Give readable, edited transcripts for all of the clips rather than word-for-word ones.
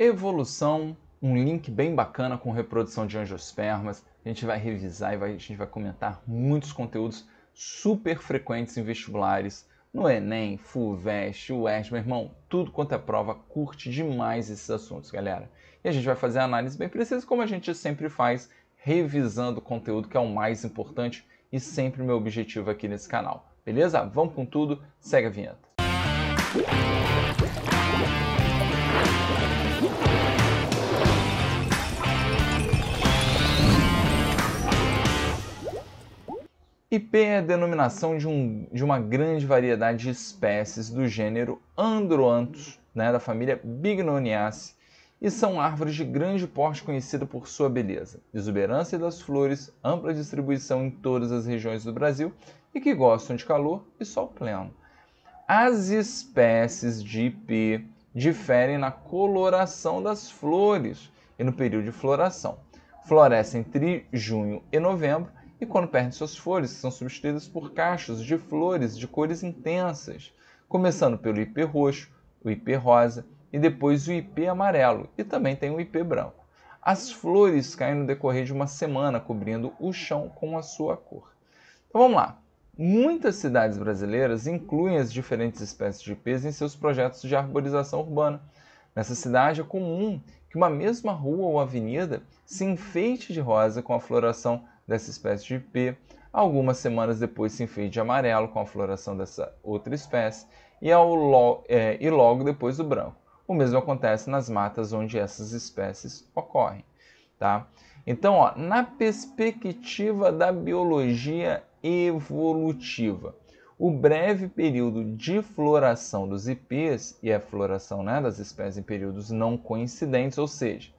Evolução, um link bem bacana com reprodução de angiospermas. A gente vai revisar e a gente vai comentar muitos conteúdos super frequentes em vestibulares, no Enem, FUVEST, UERJ, meu irmão, tudo quanto é prova, curte demais esses assuntos, galera. E a gente vai fazer a análise bem precisa, como a gente sempre faz, revisando o conteúdo que é o mais importante e sempre meu objetivo aqui nesse canal. Beleza? Vamos com tudo, segue a vinheta. IP é a denominação de uma grande variedade de espécies do gênero Androanthus, da família Bignoniaceae, e são árvores de grande porte conhecida por sua beleza, exuberância das flores, ampla distribuição em todas as regiões do Brasil e que gostam de calor e sol pleno. As espécies de IP diferem na coloração das flores e no período de floração. Florescem entre junho e novembro e quando perdem suas flores, são substituídas por cachos de flores de cores intensas, começando pelo IP roxo, o IP rosa e depois o IP amarelo, e também tem o IP branco. As flores caem no decorrer de uma semana, cobrindo o chão com a sua cor. Então vamos lá. Muitas cidades brasileiras incluem as diferentes espécies de IPs em seus projetos de arborização urbana. Nessa cidade é comum que uma mesma rua ou avenida se enfeite de rosa com a floração dessa espécie de IP, algumas semanas depois se enfeite de amarelo com a floração dessa outra espécie e logo depois do branco. O mesmo acontece nas matas onde essas espécies ocorrem. Tá? Então, na perspectiva da biologia evolutiva, o breve período de floração dos IPs e a floração das espécies em períodos não coincidentes, ou seja,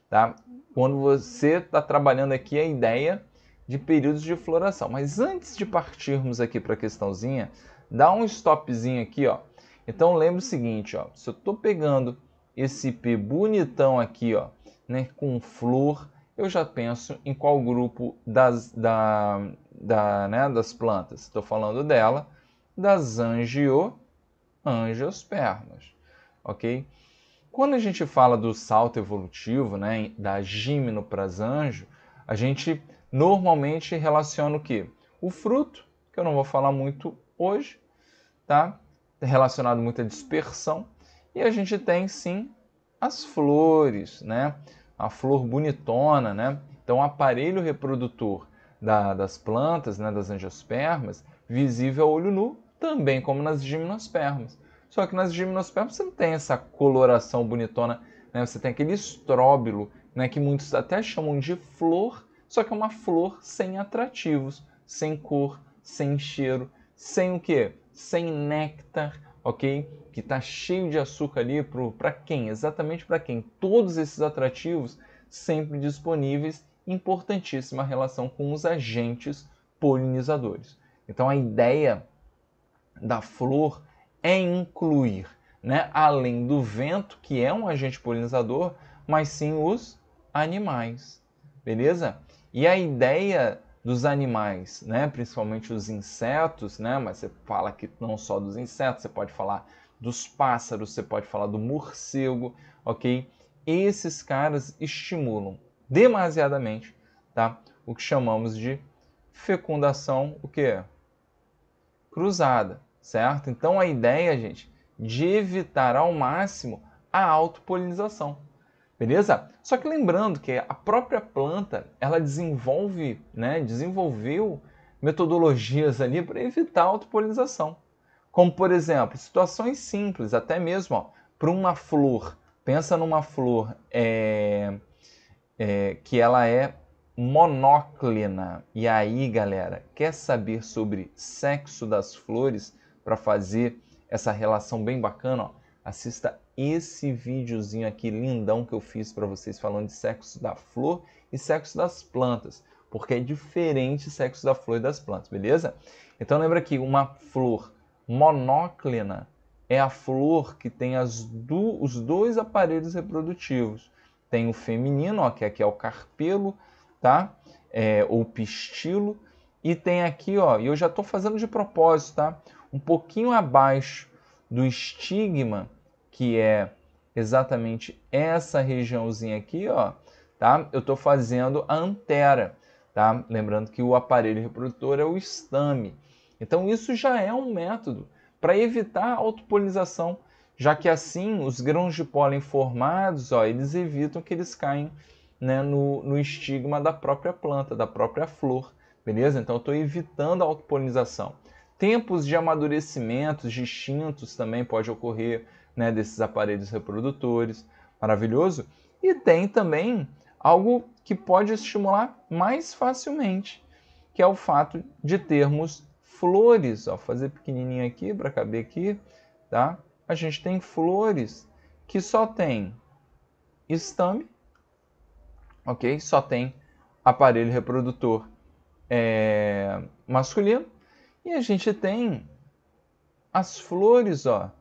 tá? Quando você está trabalhando aqui a ideia de períodos de floração. Mas antes de partirmos aqui para a questãozinha, dá um stopzinho aqui, ó. Então lembre o seguinte, ó, se eu estou pegando esse IP bonitão aqui, ó, com flor, eu já penso em qual grupo das plantas. Estou falando dela, das angiospermas, ok? Quando a gente fala do salto evolutivo, da gimnoprasanjo, a gente normalmente relaciona o quê? O fruto, que eu não vou falar muito hoje, tá? Relacionado muito à dispersão. E a gente tem, sim, as flores, A flor bonitona, Então, o aparelho reprodutor das plantas, das angiospermas, visível a olho nu, também como nas gimnospermas. Só que nas gimnospermas você não tem essa coloração bonitona, Você tem aquele estróbilo, que muitos até chamam de flor, só que é uma flor sem atrativos, sem cor, sem cheiro, sem o quê? Sem néctar, ok? Que está cheio de açúcar ali para quem? Exatamente para quem? Todos esses atrativos sempre disponíveis, importantíssima relação com os agentes polinizadores. Então a ideia da flor é incluir, além do vento, que é um agente polinizador, mas sim os animais, beleza? E a ideia dos animais, principalmente os insetos, mas você fala aqui não só dos insetos, você pode falar dos pássaros, você pode falar do morcego, ok? Esses caras estimulam demasiadamente, tá? O que chamamos de fecundação, o quê? Cruzada, certo? Então a ideia, gente, de evitar ao máximo a autopolinização. Beleza? Só que lembrando que a própria planta, ela desenvolveu metodologias ali para evitar a autopolinização. Como, por exemplo, situações simples, até mesmo para uma flor. Pensa numa flor que ela é monóclina. E aí, galera, quer saber sobre sexo das flores para fazer essa relação bem bacana? Assista esse videozinho aqui lindão que eu fiz para vocês falando de sexo da flor e sexo das plantas, porque é diferente o sexo da flor e das plantas, beleza? Então lembra que uma flor monóclina é a flor que tem os dois aparelhos reprodutivos. Tem o feminino, que aqui é o carpelo, tá? Ou pistilo, e tem aqui, e eu já estou fazendo de propósito, tá? Um pouquinho abaixo do estigma, que é exatamente essa regiãozinha aqui, ó, tá? Eu estou fazendo a antera, tá? Lembrando que o aparelho reprodutor é o estame. Então isso já é um método para evitar a autopolinização, já que assim os grãos de pólen formados, ó, eles evitam que eles caiam, né, no estigma da própria planta, da própria flor, beleza? Então eu estou evitando a autopolinização. Tempos de amadurecimento distintos também pode ocorrer, né, desses aparelhos reprodutores, maravilhoso. E tem também algo que pode estimular mais facilmente, que é o fato de termos flores. Ó, fazer pequenininho aqui para caber aqui, tá? A gente tem flores que só tem estame, ok? Só tem aparelho reprodutor masculino. E a gente tem as flores, ó,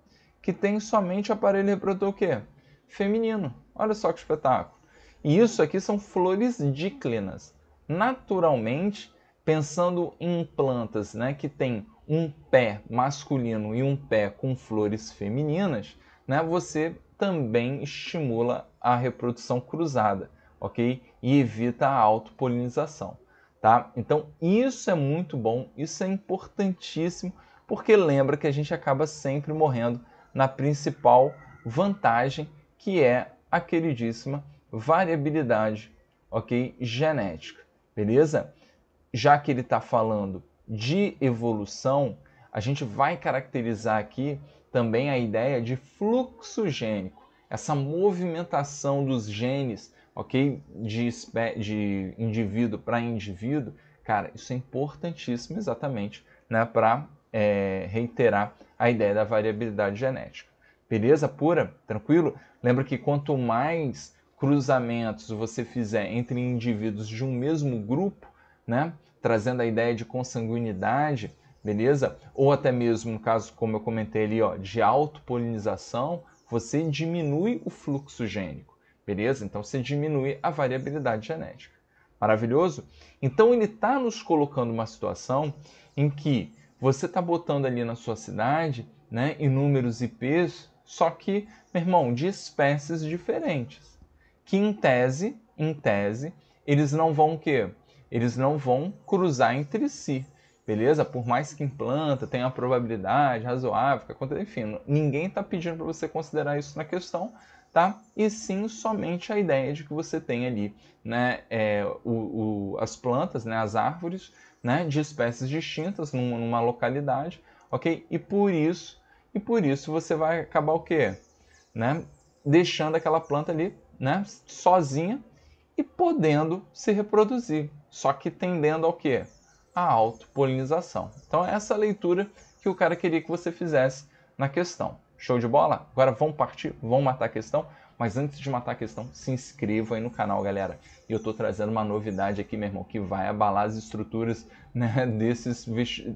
que tem somente aparelho reprodutor o quê? Feminino. Olha só que espetáculo. E isso aqui são flores díclinas. Naturalmente, pensando em plantas, né, que tem um pé masculino e um pé com flores femininas, né, você também estimula a reprodução cruzada, ok? E evita a autopolinização, tá? Então, isso é muito bom, isso é importantíssimo, porque lembra que a gente acaba sempre morrendo na principal vantagem, que é a queridíssima variabilidade, ok? Genética, beleza? Já que ele está falando de evolução, a gente vai caracterizar aqui também a ideia de fluxo gênico, essa movimentação dos genes, ok? De indivíduo para indivíduo. Cara, isso é importantíssimo exatamente, né, para reiterar a ideia da variabilidade genética. Beleza pura? Tranquilo? Lembra que quanto mais cruzamentos você fizer entre indivíduos de um mesmo grupo, né, trazendo a ideia de consanguinidade, beleza? Ou até mesmo, no caso, como eu comentei ali, ó, de autopolinização, você diminui o fluxo gênico, beleza? Então você diminui a variabilidade genética. Maravilhoso? Então ele está nos colocando uma situação em que você está botando ali na sua cidade, né, inúmeros IPs, só que, meu irmão, de espécies diferentes, que em tese, eles não vão o quê? Eles não vão cruzar entre si, beleza? Por mais que em planta tenha uma probabilidade razoável, enfim, ninguém está pedindo para você considerar isso na questão, tá? E sim somente a ideia de que você tem ali, né, as plantas, né, as árvores, né, de espécies distintas numa localidade, ok? E por isso você vai acabar o quê? Né? Deixando aquela planta ali, né, sozinha e podendo se reproduzir, só que tendendo ao quê? A autopolinização. Então é essa leitura que o cara queria que você fizesse na questão. Show de bola? Agora vamos partir, vamos matar a questão, mas antes de matar a questão, se inscreva aí no canal, galera. E eu estou trazendo uma novidade aqui, meu irmão, que vai abalar as estruturas, né, desses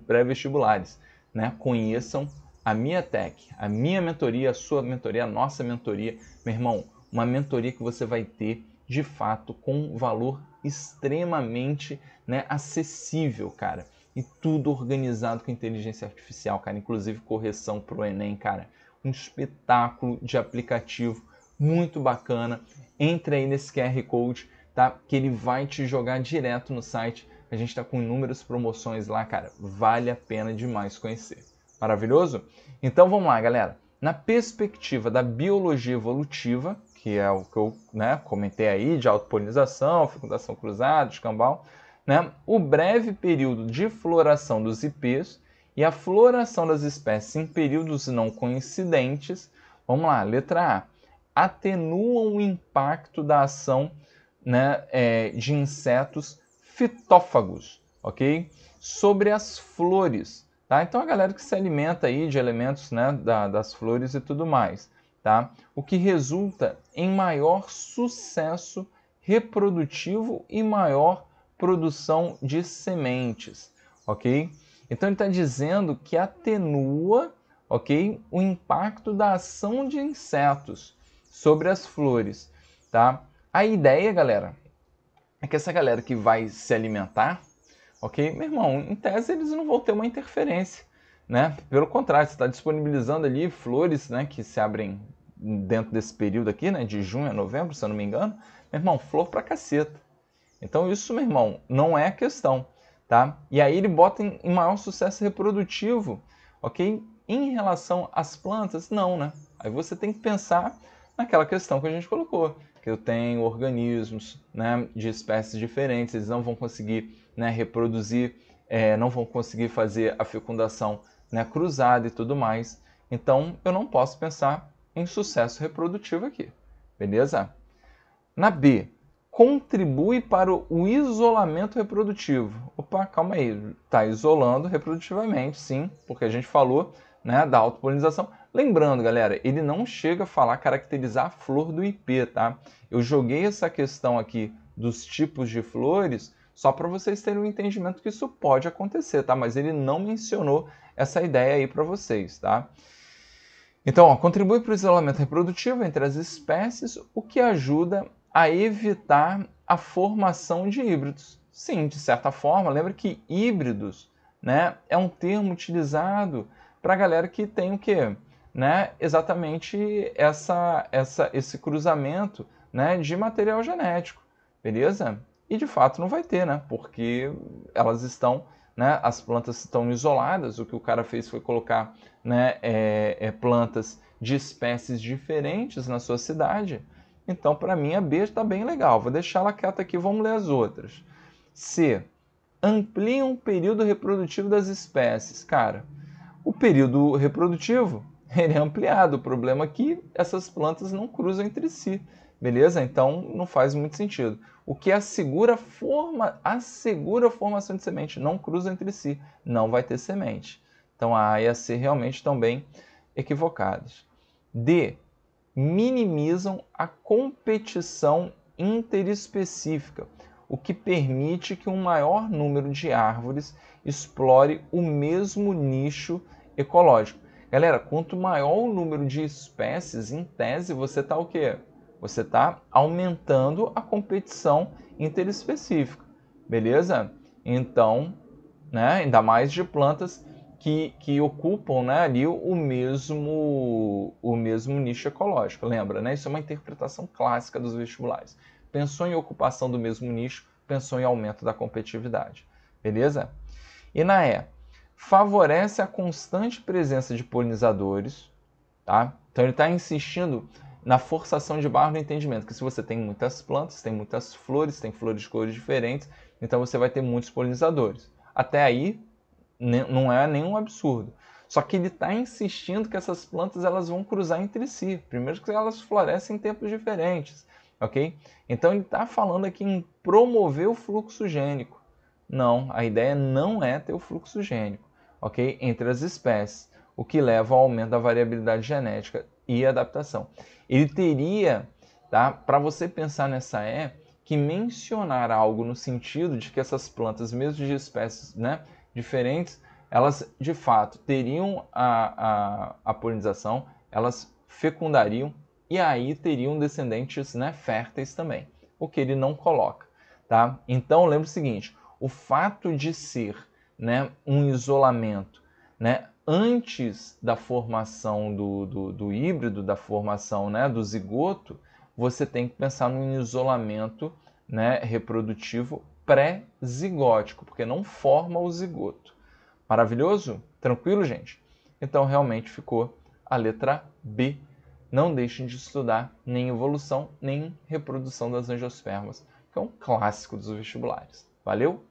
pré-vestibulares. Né? Conheçam a minha tech, a minha mentoria, a sua mentoria, a nossa mentoria. Meu irmão, uma mentoria que você vai ter, de fato, com um valor extremamente, né, acessível, cara. E tudo organizado com inteligência artificial, cara. Inclusive correção para o Enem, cara. Um espetáculo de aplicativo muito bacana. Entre aí nesse QR Code, tá? Que ele vai te jogar direto no site. A gente está com inúmeras promoções lá, cara. Vale a pena demais conhecer. Maravilhoso? Então vamos lá, galera. Na perspectiva da biologia evolutiva, que é o que eu, né, comentei aí, de autopolinização, fecundação cruzada, escambau, né, o breve período de floração dos IPs e a floração das espécies em períodos não coincidentes, vamos lá, letra A, atenuam o impacto da ação, né, de insetos fitófagos, ok? Sobre as flores. Tá? Então a galera que se alimenta aí de elementos, né, das flores e tudo mais, tá? O que resulta em maior sucesso reprodutivo e maior produção de sementes, ok? Então ele está dizendo que atenua, ok, o impacto da ação de insetos sobre as flores, tá? A ideia, galera, é que essa galera que vai se alimentar, ok? Meu irmão, em tese eles não vão ter uma interferência, né? Pelo contrário, você está disponibilizando ali flores, né, que se abrem dentro desse período aqui, né, de junho a novembro, se eu não me engano, meu irmão, flor pra caceta. Então isso, meu irmão, não é a questão, tá? E aí ele bota em maior sucesso reprodutivo, ok? Em relação às plantas, não, né? Aí você tem que pensar naquela questão que a gente colocou, que eu tenho organismos, né, de espécies diferentes, eles não vão conseguir, né, reproduzir, não vão conseguir fazer a fecundação, né, cruzada e tudo mais. Então eu não posso pensar em sucesso reprodutivo aqui, beleza? Na B, contribui para o isolamento reprodutivo. Opa, calma aí, está isolando reprodutivamente, sim, porque a gente falou, né, da autopolinização. Lembrando, galera, ele não chega a falar, caracterizar a flor do IP, tá? Eu joguei essa questão aqui dos tipos de flores só para vocês terem um entendimento que isso pode acontecer, tá? Mas ele não mencionou essa ideia aí para vocês, tá? Então, ó, contribui para o isolamento reprodutivo entre as espécies, o que ajuda a evitar a formação de híbridos. Sim, de certa forma, lembra que híbridos, né, é um termo utilizado para a galera que tem o quê? Né, exatamente esse cruzamento, né, de material genético, beleza? E de fato não vai ter, né, porque elas estão, né, as plantas estão isoladas, o que o cara fez foi colocar, né, plantas de espécies diferentes na sua cidade. Então, para mim, a B está bem legal. Vou deixar ela quieta aqui, vamos ler as outras. C. Amplia o período reprodutivo das espécies. Cara, o período reprodutivo ele é ampliado. O problema é que essas plantas não cruzam entre si. Beleza? Então, não faz muito sentido. O que assegura a formação de semente. Não cruza entre si. Não vai ter semente. Então, a A e a C realmente estão bem equivocadas. D. Minimizam a competição interespecífica, o que permite que um maior número de árvores explore o mesmo nicho ecológico. Galera, quanto maior o número de espécies, em tese, você está o quê? Você está aumentando a competição interespecífica, beleza? Então, né, ainda mais de plantas que ocupam, né, ali o mesmo nicho ecológico. Lembra, né? Isso é uma interpretação clássica dos vestibulares. Pensou em ocupação do mesmo nicho, pensou em aumento da competitividade. Beleza? E na E, favorece a constante presença de polinizadores. Tá? Então ele está insistindo na forçação de barra no entendimento, que se você tem muitas plantas, tem muitas flores, tem flores de cores diferentes, então você vai ter muitos polinizadores. Até aí, não é nenhum absurdo. Só que ele está insistindo que essas plantas elas vão cruzar entre si. Primeiro que elas florescem em tempos diferentes, ok? Então ele está falando aqui em promover o fluxo gênico. Não, a ideia não é ter o fluxo gênico, ok? Entre as espécies, o que leva ao aumento da variabilidade genética e adaptação. Ele teria, tá? Para você pensar nessa que mencionar algo no sentido de que essas plantas, mesmo de espécies, né, diferentes, elas de fato teriam a polinização, elas fecundariam e aí teriam descendentes, né, férteis também, o que ele não coloca, tá? Então lembre o seguinte, o fato de ser, né, um isolamento, né, antes da formação do híbrido, da formação, né, do zigoto, você tem que pensar num isolamento, né, reprodutivo pré-zigótico, porque não forma o zigoto. Maravilhoso? Tranquilo, gente? Então realmente ficou a letra B. Não deixem de estudar nem evolução, nem reprodução das angiospermas, que é um clássico dos vestibulares. Valeu?